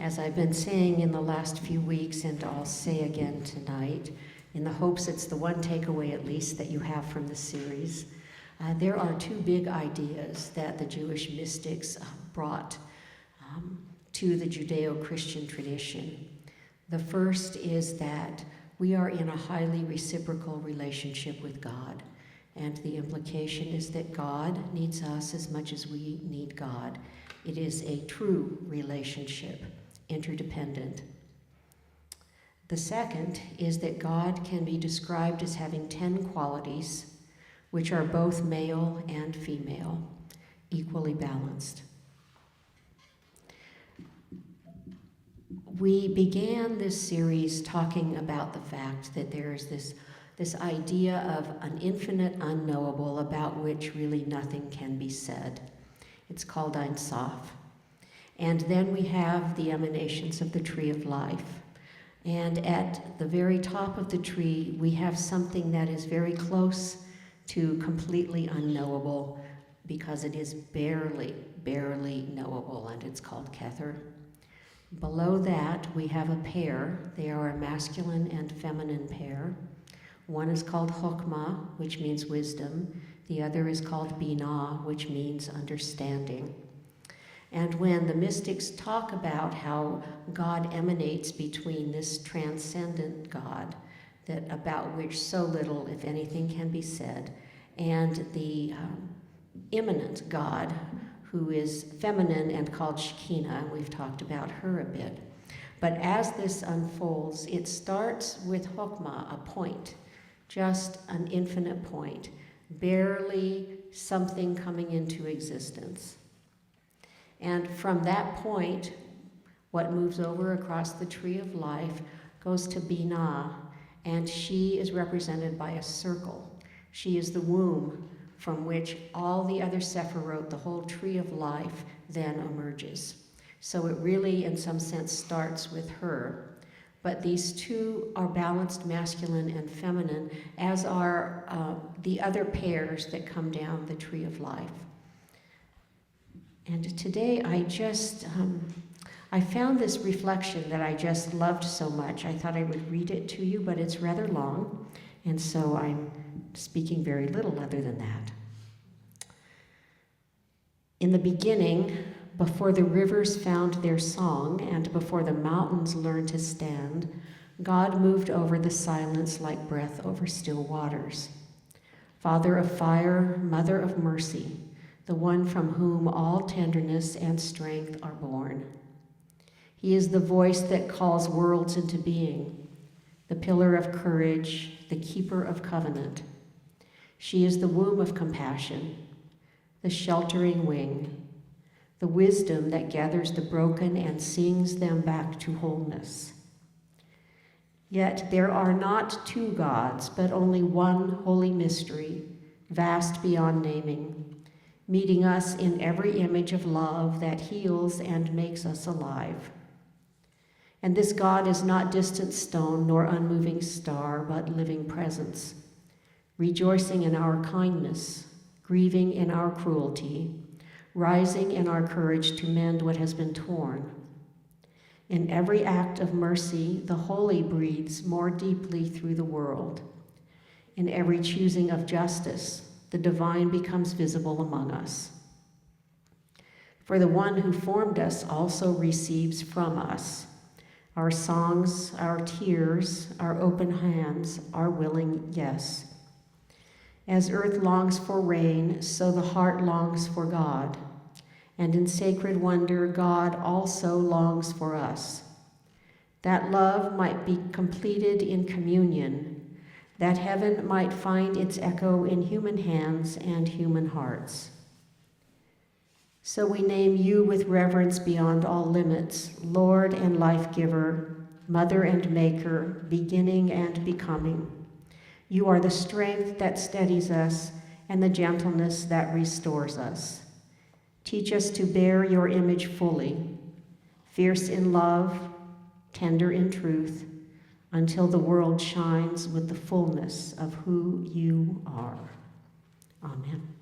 As I've been saying in the last few weeks, and I'll say again tonight, in the hopes it's the one takeaway at least that you have from the series, there are two big ideas that the Jewish mystics brought to the Judeo-Christian tradition. The first is that we are in a highly reciprocal relationship with God, and the implication is that God needs us as much as we need God. It is a true relationship, interdependent. The second is that God can be described as having 10 qualities, which are both male and female, equally balanced. We began this series talking about the fact that there is this idea of an infinite unknowable about which really nothing can be said. It's called Ein Sof. And then we have the emanations of the tree of life. And at the very top of the tree, we have something that is very close to completely unknowable because it is barely knowable, and it's called Kether. Below that, we have a pair. They are a masculine and feminine pair. One is called Chokmah, which means wisdom. The other is called Binah, which means understanding. And when the mystics talk about how God emanates between this transcendent God, that about which so little, if anything, can be said, and the immanent God, who is feminine and called Shekinah, and we've talked about her a bit. But as this unfolds, it starts with Chokmah, a point, just an infinite point, barely something coming into existence. And from that point, what moves over across the tree of life goes to Binah, and she is represented by a circle. She is the womb from which all the other Sephirot, the whole tree of life, then emerges. So it really, in some sense, starts with her. But these two are balanced, masculine and feminine, as are the other pairs that come down the tree of life. And today I found this reflection that I just loved so much. I thought I would read it to you, but it's rather long, and so I'm speaking very little other than that. In the beginning, before the rivers found their song and before the mountains learned to stand, God moved over the silence like breath over still waters. Father of fire, mother of mercy, the one from whom all tenderness and strength are born. He is the voice that calls worlds into being, the pillar of courage, the keeper of covenant. She is the womb of compassion, the sheltering wing, the wisdom that gathers the broken and sings them back to wholeness. Yet there are not two gods, but only one holy mystery, vast beyond naming, meeting us in every image of love that heals and makes us alive. And this God is not distant stone nor unmoving star, but living presence, rejoicing in our kindness, grieving in our cruelty, rising in our courage to mend what has been torn. In every act of mercy, the holy breathes more deeply through the world. In every choosing of justice, the divine becomes visible among us. For the one who formed us also receives from us our songs, our tears, our open hands, our willing yes. As earth longs for rain, so the heart longs for God. And in sacred wonder, God also longs for us. That love might be completed in communion, that heaven might find its echo in human hands and human hearts. So we name you with reverence beyond all limits, Lord and life-giver, mother and maker, beginning and becoming. You are the strength that steadies us and the gentleness that restores us. Teach us to bear your image fully, fierce in love, tender in truth, until the world shines with the fullness of who you are. Amen.